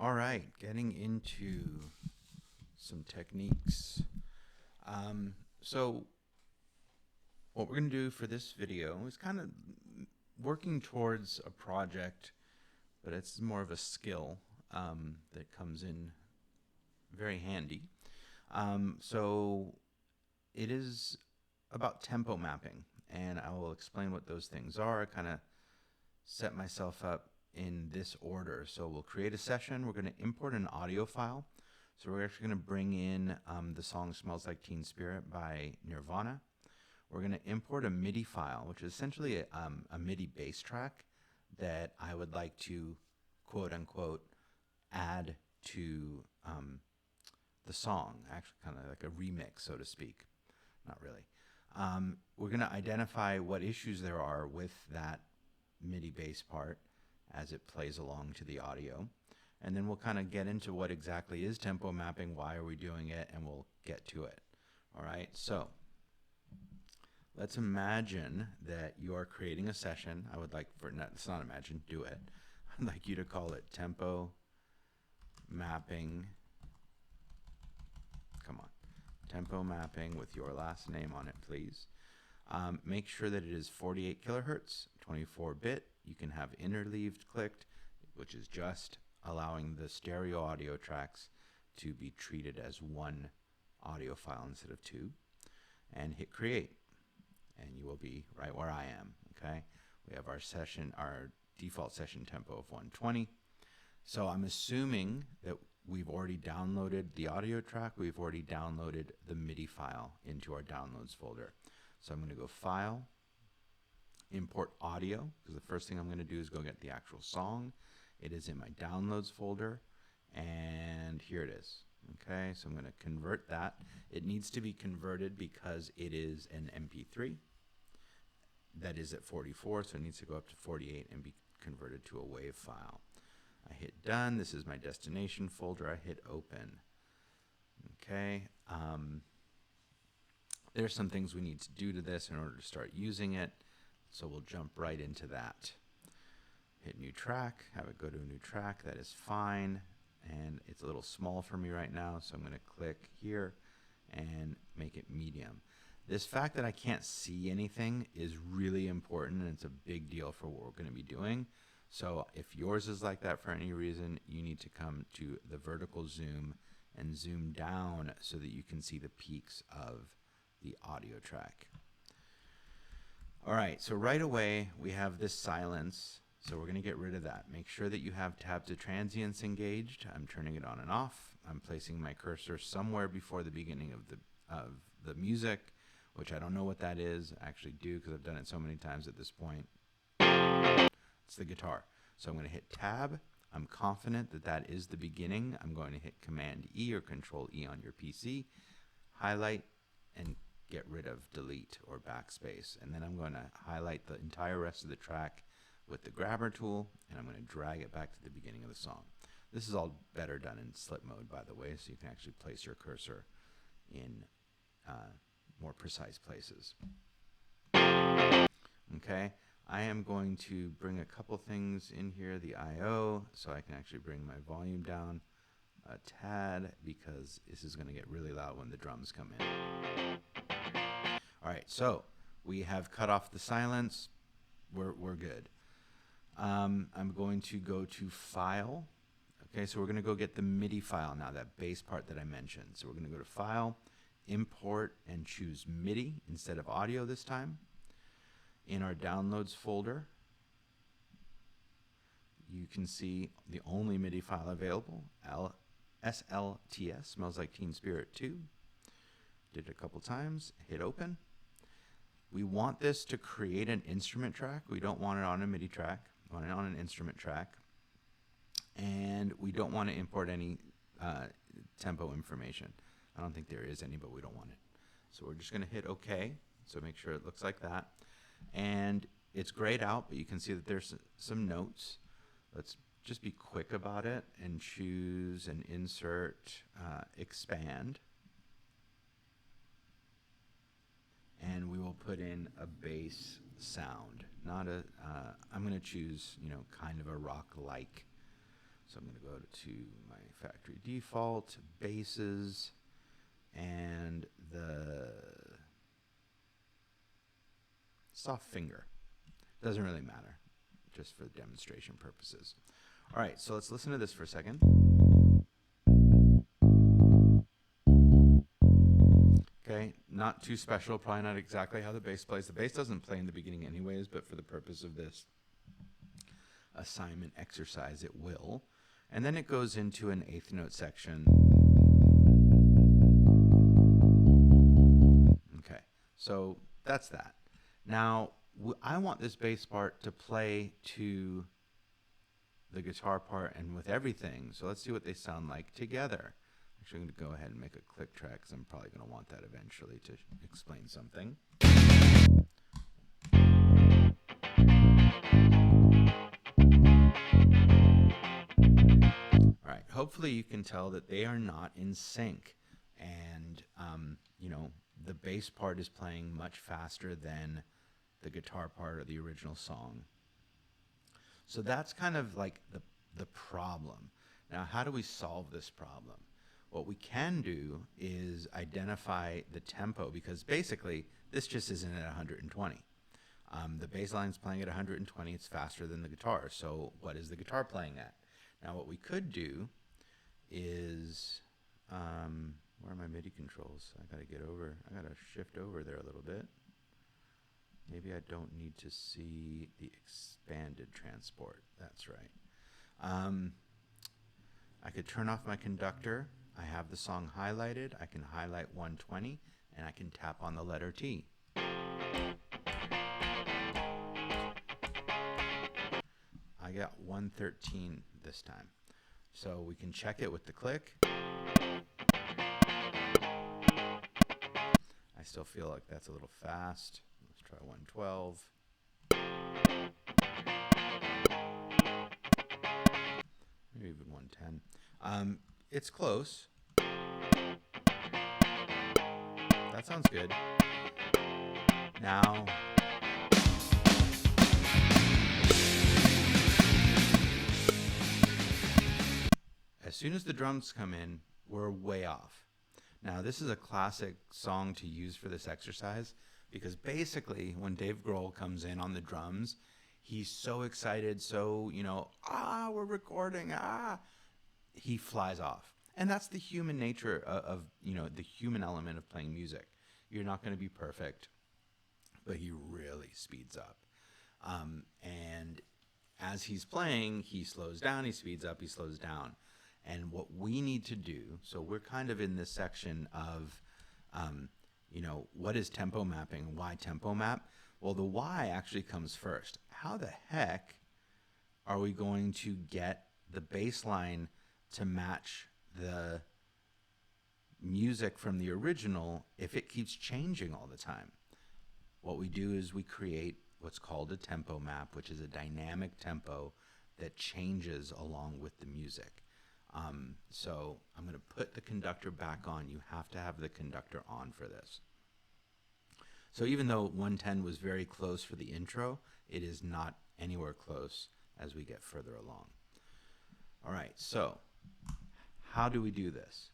All right, getting into some techniques. So what we're going to do for this video is kind of working towards a project, but it's more of a skill that comes in very handy. So it is about tempo mapping, and I will explain what those things are. I kind of set myself up in this order. So we'll create a session. We're going to import an audio file. So we're actually going to bring in the song Smells Like Teen Spirit by Nirvana. We're going to import a MIDI file, which is essentially a MIDI bass track that I would like to, quote unquote, add to the song, actually kind of like a remix, so to speak. Not really. We're going to identify what issues there are with that MIDI bass part as it plays along to the audio. And then we'll kind of get into what exactly is tempo mapping, why are we doing it, and we'll get to it. All right, so let's imagine that you are creating a session. I would like for, let's not imagine, do it. I'd like you to call it tempo mapping. Come on. Tempo mapping with your last name on it, please. Make sure that it is 48 kilohertz, 24-bit. You can have interleaved clicked, which is just allowing the stereo audio tracks to be treated as one audio file instead of two. And hit create. And you will be right where I am, okay? We have our session, our default session tempo of 120. So I'm assuming that we've already downloaded the audio track. We've already downloaded the MIDI file into our downloads folder. So I'm going to go File, Import Audio, because the first thing I'm going to do is go get the actual song. It is in my Downloads folder, and here it is. Okay, so I'm going to convert that. It needs to be converted because it is an MP3 that is at 44, so it needs to go up to 48 and be converted to a WAV file. I hit Done. This is my destination folder. I hit Open. Okay. There's some things we need to do to this in order to start using it, so we'll jump right into that. Hit New Track, have it go to a new track. That is fine, and it's a little small for me right now, so I'm going to click here and make it medium. This fact that I can't see anything is really important, and it's a big deal for what we're going to be doing. So if yours is like that for any reason, you need to come to the vertical zoom and zoom down so that you can see the peaks of the audio track. All right, so right away we have this silence, so we're going to get rid of that. Make sure that you have tab to transients engaged. I'm turning it on and off. I'm placing my cursor somewhere before the beginning of the music, which I don't know what that is. I actually do because I've done it so many times at this point. It's the guitar. So I'm going to hit tab. I'm confident that that is the beginning. I'm going to hit Command E or Control E on your PC, highlight, and get rid of delete or backspace. And then I'm going to highlight the entire rest of the track with the grabber tool, and I'm going to drag it back to the beginning of the song. This is all better done in slip mode, by the way, so you can actually place your cursor in more precise places. Okay, I am going to bring a couple things in here, the I/O, so I can actually bring my volume down a tad because this is going to get really loud when the drums come in. All right, so we have cut off the silence. We're good. I'm going to go to File. Okay, so we're going to go get the MIDI file now, that bass part that I mentioned. So we're going to go to File, Import, and choose MIDI instead of audio this time. In our Downloads folder, you can see the only MIDI file available, SLTS, Smells Like Teen Spirit 2. Did it a couple times, hit Open. We want this to create an instrument track. We don't want it on a MIDI track. We want it on an instrument track. And we don't want to import any tempo information. I don't think there is any, but we don't want it. So we're just going to hit OK. So make sure it looks like that. And it's grayed out, but you can see that there's some notes. Let's just be quick about it and choose and insert expand. And we will put in a bass sound, not a, I'm going to choose, kind of a rock-like. So I'm going to go to my factory default, basses, and the soft finger. Doesn't really matter, just for demonstration purposes. All right, so let's listen to this for a second. Okay, not too special, probably not exactly how the bass plays. The bass doesn't play in the beginning anyways, but for the purpose of this assignment exercise, it will. And then it goes into an eighth note section. Okay, so that's that. Now, I want this bass part to play to the guitar part and with everything. So let's see what they sound like together. Actually, I'm going to go ahead and make a click track because I'm probably going to want that eventually to explain something. All right, hopefully you can tell that they are not in sync. And, you know, the bass part is playing much faster than the guitar part of the original song. So that's kind of like the problem. Now, how do we solve this problem? What we can do is identify the tempo, because basically this just isn't at 120. The bass line's playing at 120. It's faster than the guitar. So what is the guitar playing at? Now, what we could do is, where are my MIDI controls? I got to shift over there a little bit. Maybe I don't need to see the expanded transport. That's right. I could turn off my conductor. I have the song highlighted. I can highlight 120, and I can tap on the letter T. I got 113 this time. So we can check it with the click. I still feel like that's a little fast. Let's try 112. Maybe even 110. It's close. That sounds good. Now, as soon as the drums come in, we're way off. Now, this is a classic song to use for this exercise, because basically when Dave Grohl comes in on the drums, he's so excited, so, you know, we're recording, he flies off. And that's the human nature of, you know, the human element of playing music. You're not going to be perfect, but he really speeds up. And as he's playing, he slows down, he speeds up, he slows down. And what we need to do, so we're kind of in this section of, you know, what is tempo mapping? Why tempo map? Well, the why actually comes first. How the heck are we going to get the bass line to match the music from the original if it keeps changing all the time? What we do is we create what's called a tempo map, which is a dynamic tempo that changes along with the music. So I'm going to put the conductor back on. You have to have the conductor on for this. So even though 110 was very close for the intro, it is not anywhere close as we get further along. All right, so how do we do this?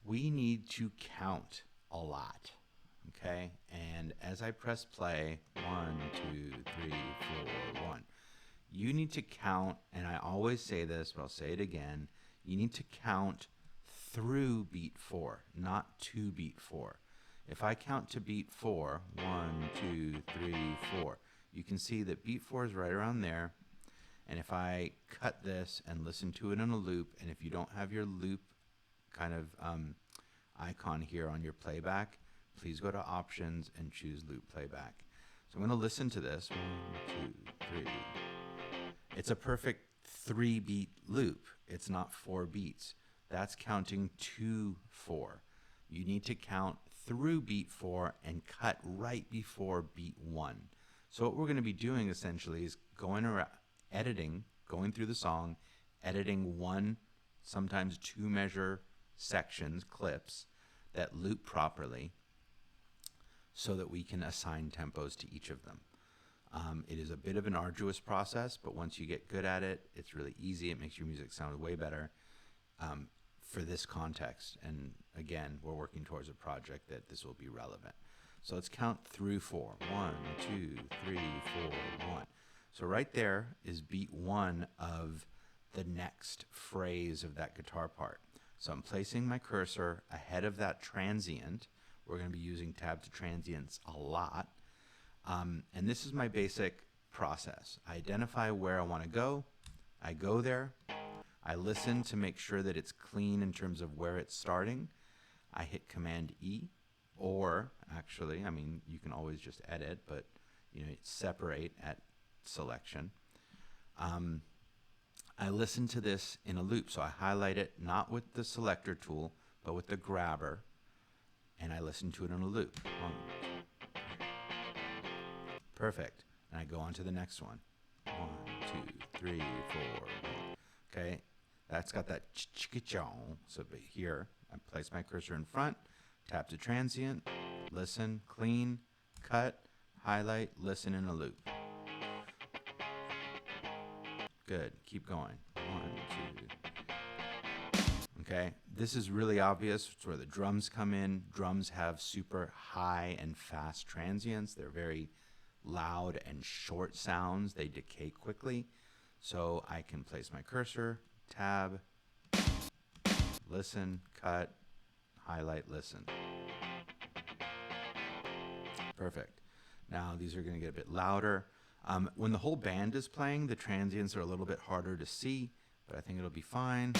We need to count a lot, okay? And as I press play, 1, 2, 3, 4, 1. You need to count, and I always say this, but I'll say it again. You need to count through beat 4, not to beat 4. If I count to beat 4, 1, 2, 3, 4, you can see that beat 4 is right around there. And if I cut this and listen to it in a loop, and if you don't have your loop kind of icon here on your playback, please go to options and choose loop playback. So I'm going to listen to this. 1, 2, 3. It's a perfect 3-beat loop. It's not 4 beats. That's counting to 4. You need to count through beat 4 and cut right before beat 1. So what we're going to be doing essentially is going around, editing, going through the song, editing 1, sometimes 2 measure sections, clips that loop properly so that we can assign tempos to each of them. It is a bit of an arduous process, but once you get good at it, it's really easy. It makes your music sound way better for this context. And again, we're working towards a project that this will be relevant. So let's count through 4. 1, 2, 3, 4, 1. So right there is beat 1 of the next phrase of that guitar part. So I'm placing my cursor ahead of that transient. We're going to be using tab to transients a lot. And this is my basic process. I identify where I want to go. I go there. I listen to make sure that it's clean in terms of where it's starting. I hit Command E, or actually, I mean, you can always just edit, but separate at selection. I listen to this in a loop. So I highlight it not with the selector tool, but with the grabber, and I listen to it in a loop. Perfect. And I go on to the next one. 1, 2, 3, 4, 1. Okay, that's got that ch-ch-chong. So here, I place my cursor in front, tap to transient, listen, clean, cut, highlight, listen in a loop. Good. Keep going. 1, 2. Okay, this is really obvious. It's where the drums come in. Drums have super high and fast transients. They're very loud and short sounds. They decay quickly. So I can place my cursor, tab, listen, cut, highlight, listen. Perfect. Now these are going to get a bit louder. When the whole band is playing, the transients are a little bit harder to see, but I think it'll be fine.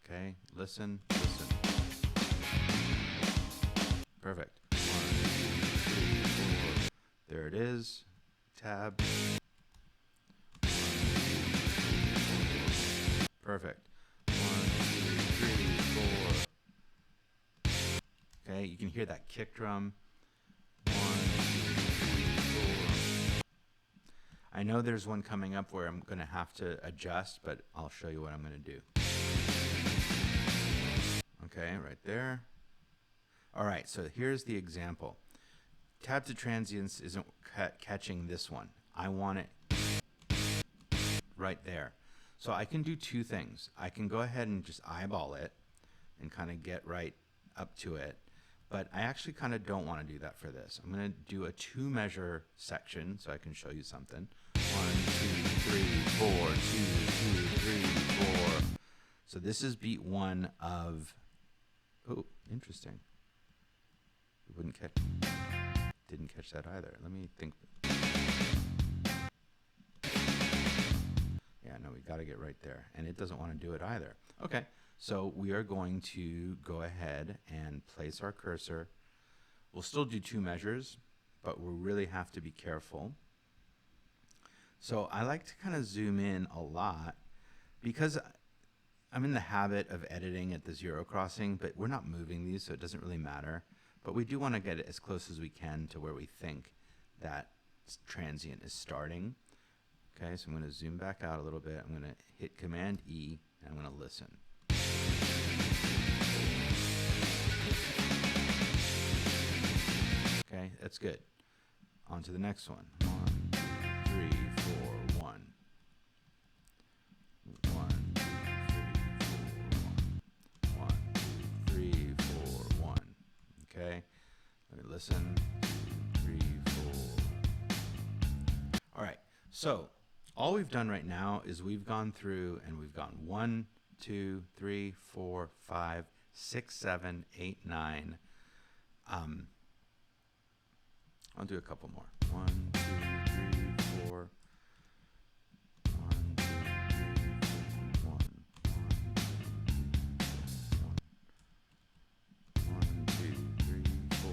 Okay, listen, listen. Perfect. 1, 2, 3, 4. There it is. Tab. 1, 2, 3, 4. Perfect. 1, 2, 3, 4. Okay, you can hear that kick drum. 1, 2, 3, 4. I know there's one coming up where I'm going to have to adjust, but I'll show you what I'm going to do. Okay, right there. All right, so here's the example. Tab to transients isn't catching this one. I want it right there. So I can do two things. I can go ahead and just eyeball it and kind of get right up to it. But I actually kind of don't want to do that for this. I'm going to do a 2-measure section so I can show you something. 1, 2, 3, 4, 2, 2, 3, 4. So this is beat 1 of, oh, interesting. It wouldn't catch, didn't catch that either. Let me think. Yeah, no, we got to get right there. And it doesn't want to do it either. Okay, so we are going to go ahead and place our cursor. We'll still do 2 measures, but we'll really have to be careful. So I like to kind of zoom in a lot because I'm in the habit of editing at the 0 crossing, but we're not moving these, so it doesn't really matter. But we do want to get it as close as we can to where we think that transient is starting. Okay, so I'm going to zoom back out a little bit. I'm going to hit Command E, and I'm going to listen. Okay, that's good. On to the next one. 1, 2, 3, 4, 1. 1, 2, 3, 4, 1. 1, 2, 3, 4, 1. Okay, let me listen. 2, 3, 4. All right, so all we've done right now is we've gone through and we've gone 1, 2, 3, 4, 5, 6, 7, 8, 9. I'll do a couple more. 1, 2, 3, 4. 1, 2, 3, 4, 1. 1, 2, 3, 4.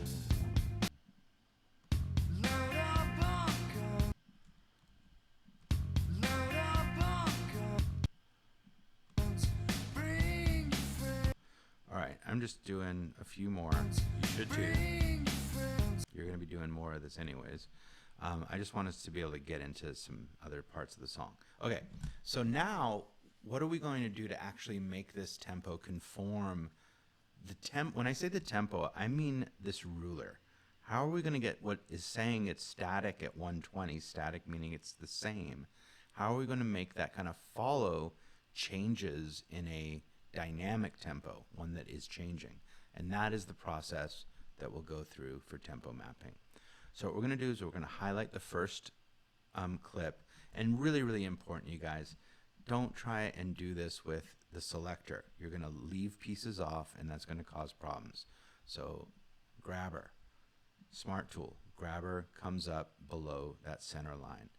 All right, I'm just doing a few more. You should too. You're going to be doing more of this anyways. I just want us to be able to get into some other parts of the song. Okay, so now what are we going to do to actually make this tempo conform When I say the tempo, I mean this ruler. How are we going to get what is saying it's static at 120, static meaning it's the same? How are we going to make that kind of follow changes in a dynamic tempo, one that is changing? And that is the process that we'll go through for tempo mapping. So what we're going to do is we're going to highlight the first clip, and really, really important, you guys, don't try and do this with the selector. You're going to leave pieces off, and that's going to cause problems. So grabber, smart tool, grabber comes up below that center line.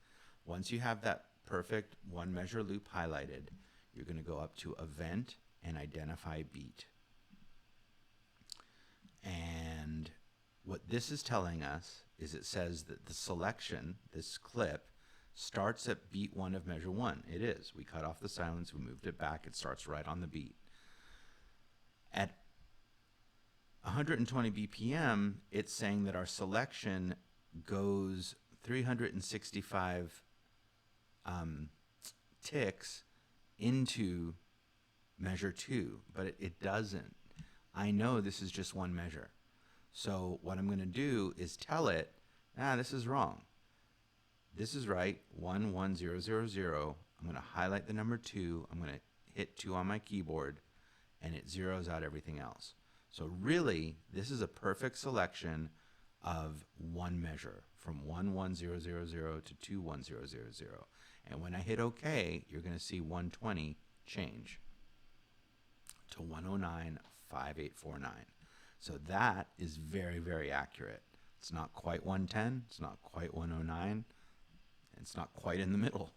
Once you have that perfect one measure loop highlighted, you're going to go up to event and identify beat. And what this is telling us is it says that the selection, this clip, starts at beat 1 of measure 1. It is. We cut off the silence, we moved it back, it starts right on the beat. At 120 BPM, it's saying that our selection goes 365 ticks into measure 2, but it doesn't. I know this is just one measure. So what I'm going to do is tell it, this is wrong. This is right, 1, 1, 0, 0, 0. I'm going to highlight the number 2. I'm going to hit 2 on my keyboard, and it zeroes out everything else. So really, this is a perfect selection of one measure, from 1, 1, 0, 0, 0 to 2, 1, 0, 0, 0. And when I hit OK, you're going to see 120 change to 109, 5849. So that is very, very accurate. It's not quite 110, it's not quite 109, it's not quite in the middle.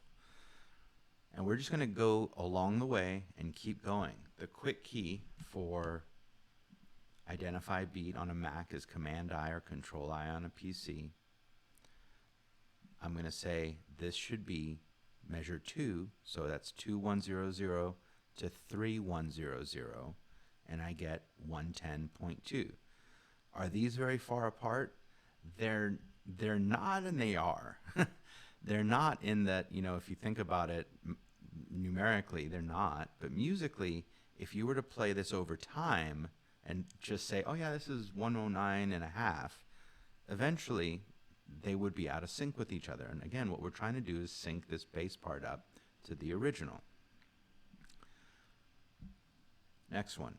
And we're just going to go along the way and keep going. The quick key for identify beat on a Mac is Command-I or Control-I on a PC. I'm going to say this should be measure 2, so that's 2100 to 3100, and I get 110.2. Are these very far apart? They're not, and they are. They're not in that, if you think about it numerically, they're not. But musically, if you were to play this over time and just say, oh yeah, this is 109 and a half, eventually they would be out of sync with each other. And again, what we're trying to do is sync this bass part up to the original. Next one,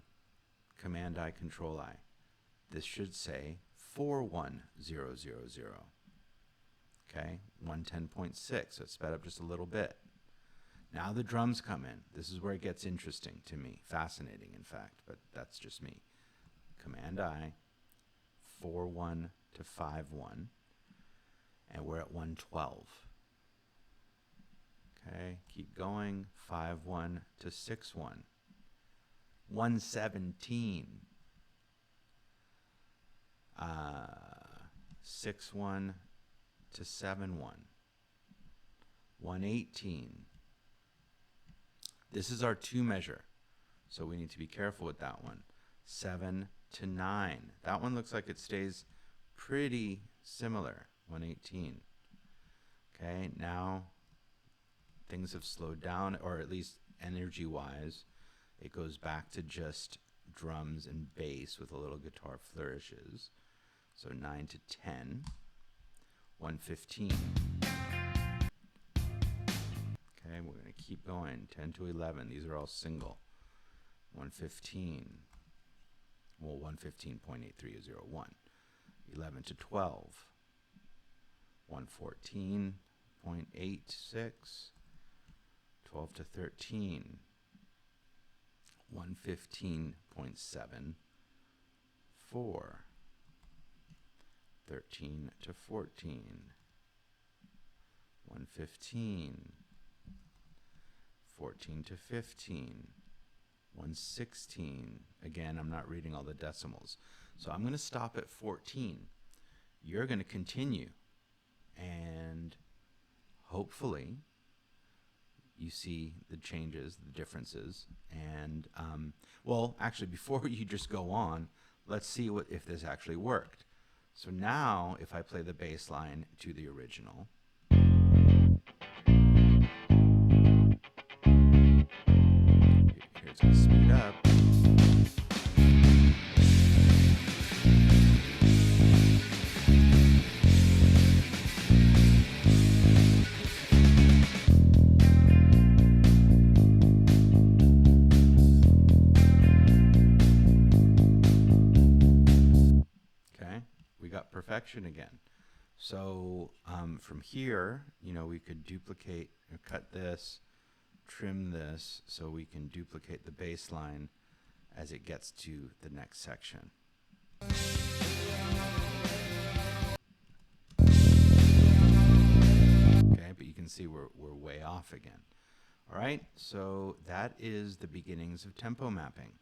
Command-I, Control-I. This should say 41000. Okay, 110.6, so it's sped up just a little bit. Now the drums come in. This is where it gets interesting to me, fascinating in fact, but that's just me. Command-I, 4-1 to 5-1, and we're at 112. Okay, keep going, 5-1 to 6-1, 117, 6-1 to 7-1, 118. This is our 2 measure, so we need to be careful with that one. 7 to 9. That one looks like it stays pretty similar, 118. Okay, now things have slowed down, or at least energy-wise. It goes back to just drums and bass with a little guitar flourishes. So 9 to 10, 115. Okay, we're going to keep going. 10 to 11. These are all single. 115. Well, 115.8301. 11 to 12. 114.86. 12 to 13. 115.7. 4. 13 to 14. 115. 14 to 15. 116. Again, I'm not reading all the decimals. So I'm going to stop at 14. You're going to continue. And hopefully you see the changes, the differences. And, well, actually, before you just go on, let's see if this actually worked. So now, if I play the bass line to the original, here it's going to speed up. cut perfection again. So from here, we could duplicate or cut this, trim this, so we can duplicate the bass line as it gets to the next section. Okay, but you can see we're way off again. All right, so that is the beginnings of tempo mapping.